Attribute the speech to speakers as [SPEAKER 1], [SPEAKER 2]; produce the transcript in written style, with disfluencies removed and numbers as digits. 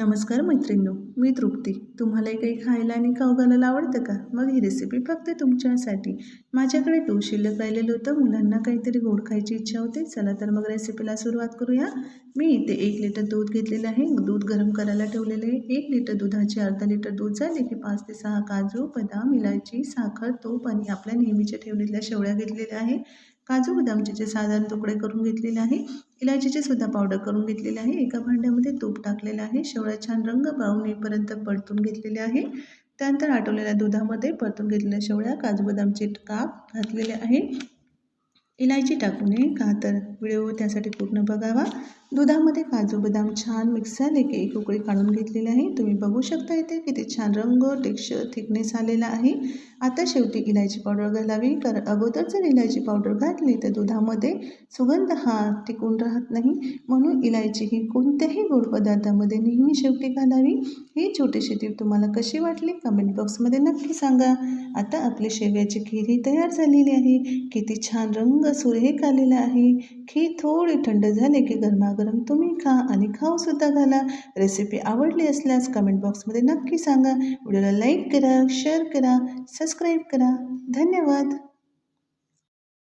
[SPEAKER 1] नमस्कार मैत्रिणींनो, मी तृप्ती. तुम्हालाही काही खायला आणि खाऊ घालायला आवडतं का? मग ही रेसिपी फक्त तुमच्यासाठी. माझ्याकडे दूध शिल्लक राहिलेलं होतं. मुलांना काहीतरी गोड खायची इच्छा होती. चला तर मग रेसिपीला सुरुवात करूया. मी इथे 1 लिटर दूध घेतलेलं आहे. दूध गरम करायला ठेवलेले आहे. 1 लिटर दुधाचे अर्धा लिटर दूध झाले की 5 ते 6 काजू, बदाम, इलायची, साखर, तूप आणि आपल्या नेहमीच्या ठेवलेल्या शेवळ्या घेतलेल्या आहे. काजू बदामचे जे साधारण तुकडे करून घेतलेले आहे. इलायचीची सुद्धा पावडर करून घेतलेली आहे. एका भांड्यामध्ये तूप टाकलेलं आहे. शेवळ्या छान रंग ब्राऊन येईपर्यंत परतून घेतलेले आहे. त्यानंतर आटवलेल्या दुधामध्ये परतून घेतलेल्या शेवळ्या, काजू बदामचे काप घातलेले आहे. इलायची टाकू नये का तर व्हिडिओ त्यासाठी पूर्ण बघावा. दुधामध्ये काजू बदाम छान मिक्स झाले की एक उकळी काढून घेतलेली आहे. तुम्ही बघू शकता इथे किती छान रंग, टेक्स्चर, थिकनेस आलेला आहे. आता शेवटी इलायची पावडर घालावी, कारण अगोदर जर इलायची पावडर घातली तर दुधामध्ये सुगंध हा टिकून राहत नाही. म्हणून इलायची ही कोणत्याही गोड पदार्थामध्ये नेहमी शेवटी घालावी. ही छोटीशी टीप तुम्हाला कशी वाटली कमेंट बॉक्समध्ये नक्की सांगा. आता आपली शेवयाची खीर ही तयार झालेली आहे. किती छान रंग सुरेख आलेला आहे. खीर थोडी थंड झाली की गरमागरम तुम्ही खा आणि खाऊसुद्धा घाला. रेसिपी आवडली असल्यास कमेंट बॉक्समध्ये नक्की सांगा. व्हिडिओला लाईक करा, शेअर करा, सबस्क्राईब करा. धन्यवाद.